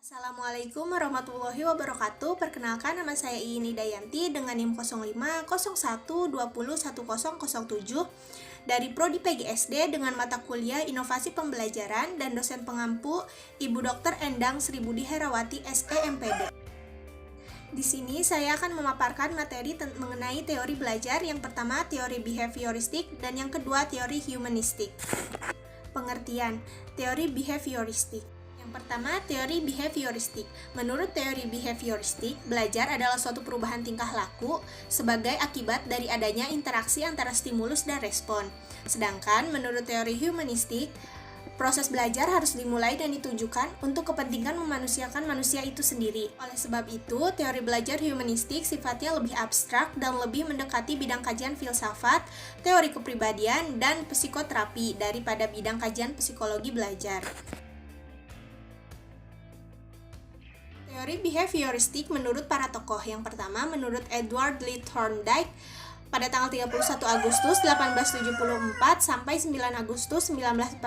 Assalamualaikum warahmatullahi wabarakatuh. Perkenalkan, nama saya Iini Dayanti dengan NIM 0501201007 dari Prodi PGSD dengan mata kuliah Inovasi Pembelajaran dan dosen pengampu Ibu Dr. Endang Sri Budi Herawati SE MPD. Di sini saya akan memaparkan materi mengenai teori belajar. Yang pertama, teori behavioristik, dan yang kedua, teori humanistik. Pengertian teori behavioristik. Yang pertama, teori behavioristik. Menurut teori behavioristik, belajar adalah suatu perubahan tingkah laku sebagai akibat dari adanya interaksi antara stimulus dan respon. Sedangkan menurut teori humanistik, proses belajar harus dimulai dan ditujukan untuk kepentingan memanusiakan manusia itu sendiri. Oleh sebab itu, teori belajar humanistik sifatnya lebih abstrak dan lebih mendekati bidang kajian filsafat, teori kepribadian, dan psikoterapi daripada bidang kajian psikologi belajar. Teori behavioristik menurut para tokoh. Yang pertama, menurut Edward Lee Thorndike pada tanggal 31 Agustus 1874 sampai 9 Agustus 1949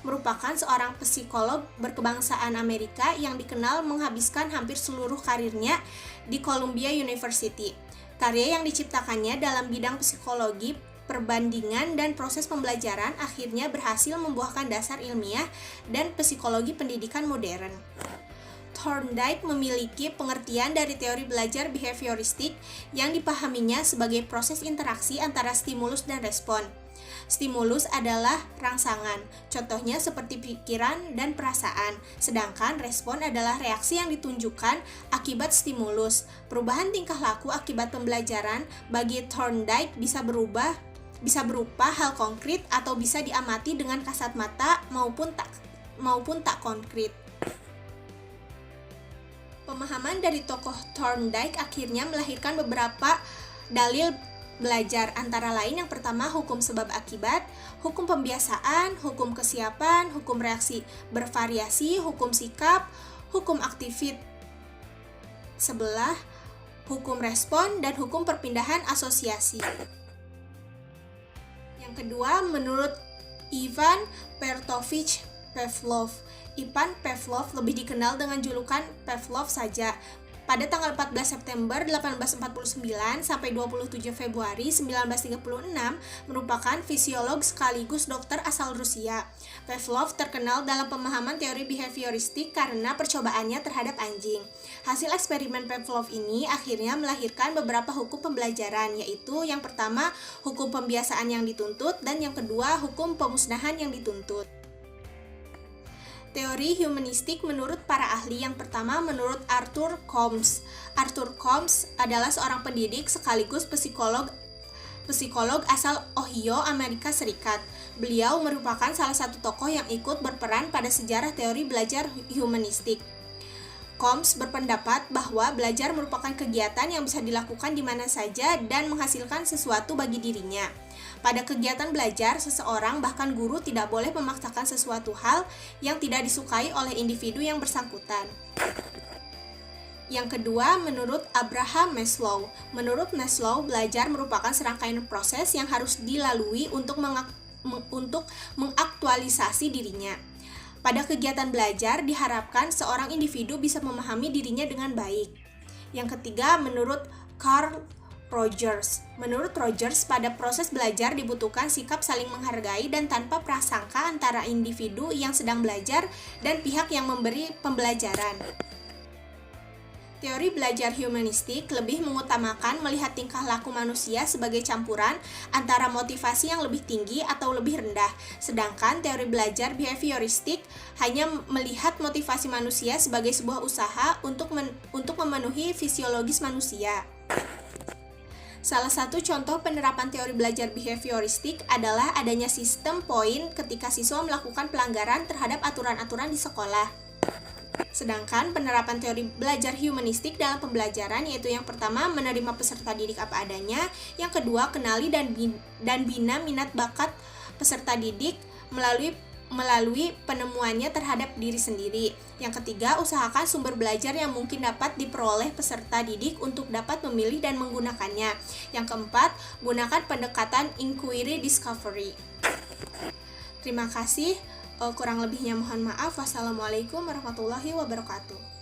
merupakan seorang psikolog berkebangsaan Amerika yang dikenal menghabiskan hampir seluruh karirnya di Columbia University. Karya yang diciptakannya dalam bidang psikologi perbandingan dan proses pembelajaran akhirnya berhasil membuahkan dasar ilmiah dan psikologi pendidikan modern. Thorndike memiliki pengertian dari teori belajar behavioristik yang dipahaminya sebagai proses interaksi antara stimulus dan respon. Stimulus adalah rangsangan, contohnya seperti pikiran dan perasaan, sedangkan respon adalah reaksi yang ditunjukkan akibat stimulus. Perubahan tingkah laku akibat pembelajaran bagi Thorndike bisa berupa hal konkret atau bisa diamati dengan kasat mata maupun tak konkret. Pemahaman dari tokoh Thorndike akhirnya melahirkan beberapa dalil belajar, antara lain yang pertama hukum sebab akibat, hukum pembiasaan, hukum kesiapan, hukum reaksi bervariasi, hukum sikap, hukum aktivit sebelah, hukum respon, dan hukum perpindahan asosiasi. Yang kedua, menurut Ivan Petrovich Pavlov. Ivan Pavlov lebih dikenal dengan julukan Pavlov saja. Pada tanggal 14 September 1849 sampai 27 Februari 1936 merupakan fisiolog sekaligus dokter asal Rusia. Pavlov terkenal dalam pemahaman teori behavioristik karena percobaannya terhadap anjing. Hasil eksperimen Pavlov ini akhirnya melahirkan beberapa hukum pembelajaran, yaitu yang pertama hukum pembiasaan yang dituntut dan yang kedua hukum pemusnahan yang dituntut. Teori humanistik menurut para ahli. Yang pertama, menurut Arthur Combs. Arthur Combs adalah seorang pendidik sekaligus psikolog asal Ohio, Amerika Serikat. Beliau merupakan salah satu tokoh yang ikut berperan pada sejarah teori belajar humanistik. Combs berpendapat bahwa belajar merupakan kegiatan yang bisa dilakukan di mana saja dan menghasilkan sesuatu bagi dirinya. Pada kegiatan belajar, seseorang bahkan guru tidak boleh memaksakan sesuatu hal yang tidak disukai oleh individu yang bersangkutan. Yang kedua, menurut Abraham Maslow. Menurut Maslow, belajar merupakan serangkaian proses yang harus dilalui untuk mengaktualisasi dirinya. Pada kegiatan belajar, diharapkan seorang individu bisa memahami dirinya dengan baik. Yang ketiga, menurut Carl Rogers. Menurut Rogers, pada proses belajar dibutuhkan sikap saling menghargai dan tanpa prasangka antara individu yang sedang belajar dan pihak yang memberi pembelajaran. Teori belajar humanistik lebih mengutamakan melihat tingkah laku manusia sebagai campuran antara motivasi yang lebih tinggi atau lebih rendah, sedangkan teori belajar behavioristik hanya melihat motivasi manusia sebagai sebuah usaha untuk memenuhi fisiologis manusia. Salah satu contoh penerapan teori belajar behavioristik adalah adanya sistem poin ketika siswa melakukan pelanggaran terhadap aturan-aturan di sekolah. Sedangkan penerapan teori belajar humanistik dalam pembelajaran yaitu yang pertama menerima peserta didik apa adanya, yang kedua kenali dan bina minat bakat peserta didik melalui penemuannya terhadap diri sendiri. Yang ketiga, usahakan sumber belajar yang mungkin dapat diperoleh peserta didik untuk dapat memilih dan menggunakannya. Yang keempat, gunakan pendekatan inquiry discovery. Terima kasih. Kurang lebihnya mohon maaf. Wassalamualaikum warahmatullahi wabarakatuh.